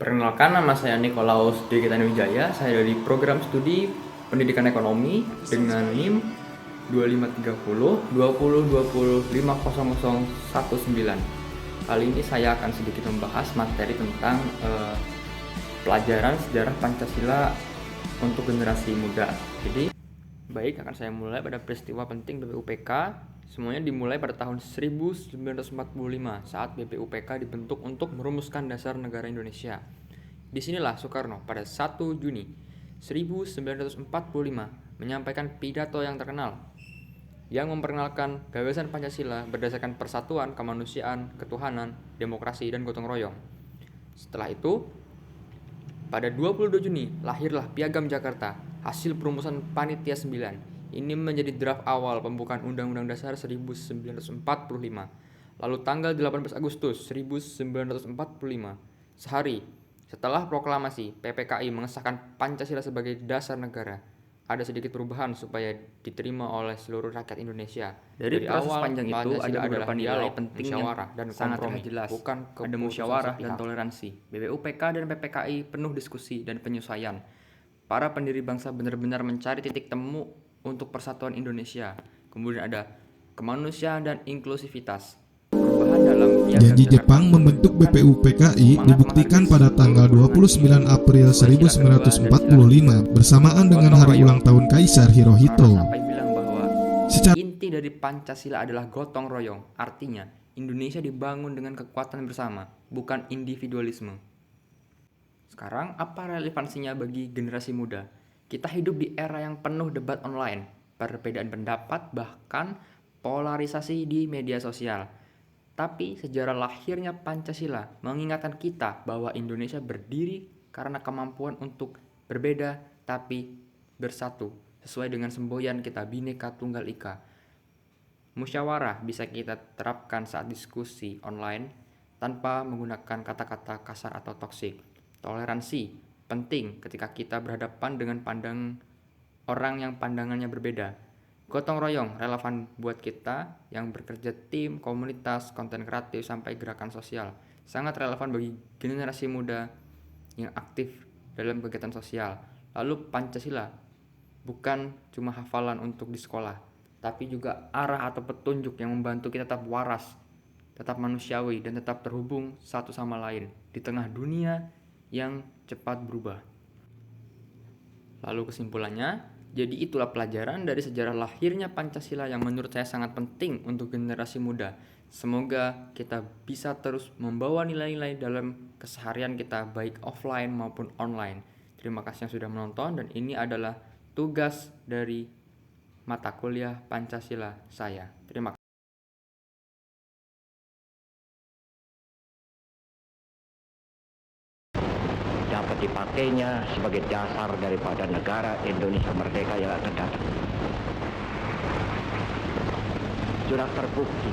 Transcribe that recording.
Perkenalkan, nama saya Nikolaus Digitani Wijaya. Saya dari program studi Pendidikan Ekonomi dengan NIM 2530 Kali ini saya akan sedikit membahas materi tentang pelajaran sejarah Pancasila untuk generasi muda. Jadi, baik, akan saya mulai pada peristiwa penting BPUPK. Semuanya dimulai pada tahun 1945 saat BPUPK dibentuk untuk merumuskan dasar negara Indonesia. Disinilah Soekarno pada 1 Juni 1945 menyampaikan pidato yang terkenal yang memperkenalkan gagasan Pancasila berdasarkan persatuan, kemanusiaan, ketuhanan, demokrasi, dan gotong royong. Setelah itu, pada 22 Juni lahirlah Piagam Jakarta, hasil perumusan Panitia 9. Ini menjadi draft awal pembukaan Undang-Undang Dasar 1945. Lalu tanggal 18 Agustus 1945, sehari setelah proklamasi, PPKI mengesahkan Pancasila sebagai dasar negara. Ada sedikit perubahan supaya diterima oleh seluruh rakyat Indonesia. Dari proses awal, panjang itu Pancasila ada beberapa nilai dialog, penting musyawarah, yang dan sangat kompromi, jelas. bukan Ada keputusan musyawarah dan sepihak. toleransi. BPUPK dan PPKI penuh diskusi dan penyesuaian. Para pendiri bangsa benar-benar mencari titik temu untuk persatuan Indonesia. Kemudian ada kemanusiaan dan inklusivitas. Perubahan dalam Piagam Janji Jakarta. Jepang membentuk BPUPKI dibuktikan pada tanggal 29 April 1945 bersamaan dengan hari ulang tahun Kaisar Hirohito. Sampai bilang bahwa Secara inti dari Pancasila adalah gotong royong. Artinya, Indonesia dibangun dengan kekuatan bersama, bukan individualisme. Sekarang, apa relevansinya bagi generasi muda? Kita hidup di era yang penuh debat online, perbedaan pendapat, bahkan polarisasi di media sosial. Tapi sejarah lahirnya Pancasila mengingatkan kita bahwa Indonesia berdiri karena kemampuan untuk berbeda tapi bersatu, sesuai dengan semboyan kita Bhinneka Tunggal Ika. Musyawarah bisa kita terapkan saat diskusi online tanpa menggunakan kata-kata kasar atau toksik. Toleransi penting ketika kita berhadapan dengan orang yang pandangannya berbeda. Gotong royong relevan buat kita yang bekerja tim, komunitas, konten kreatif, sampai gerakan sosial. Sangat relevan bagi generasi muda yang aktif dalam kegiatan sosial. Lalu Pancasila bukan cuma hafalan untuk di sekolah, tapi juga arah atau petunjuk yang membantu kita tetap waras, tetap manusiawi, dan tetap terhubung satu sama lain di tengah dunia yang cepat berubah. Lalu kesimpulannya, jadi itulah pelajaran dari sejarah lahirnya Pancasila yang menurut saya sangat penting untuk generasi muda. Semoga kita bisa terus membawa nilai-nilai dalam keseharian kita baik offline maupun online. Terima kasih yang sudah menonton, dan ini adalah tugas dari mata kuliah Pancasila saya. Terima kasih. Dapat dipakainya sebagai dasar daripada negara Indonesia merdeka yang akan datang. Sudah terbukti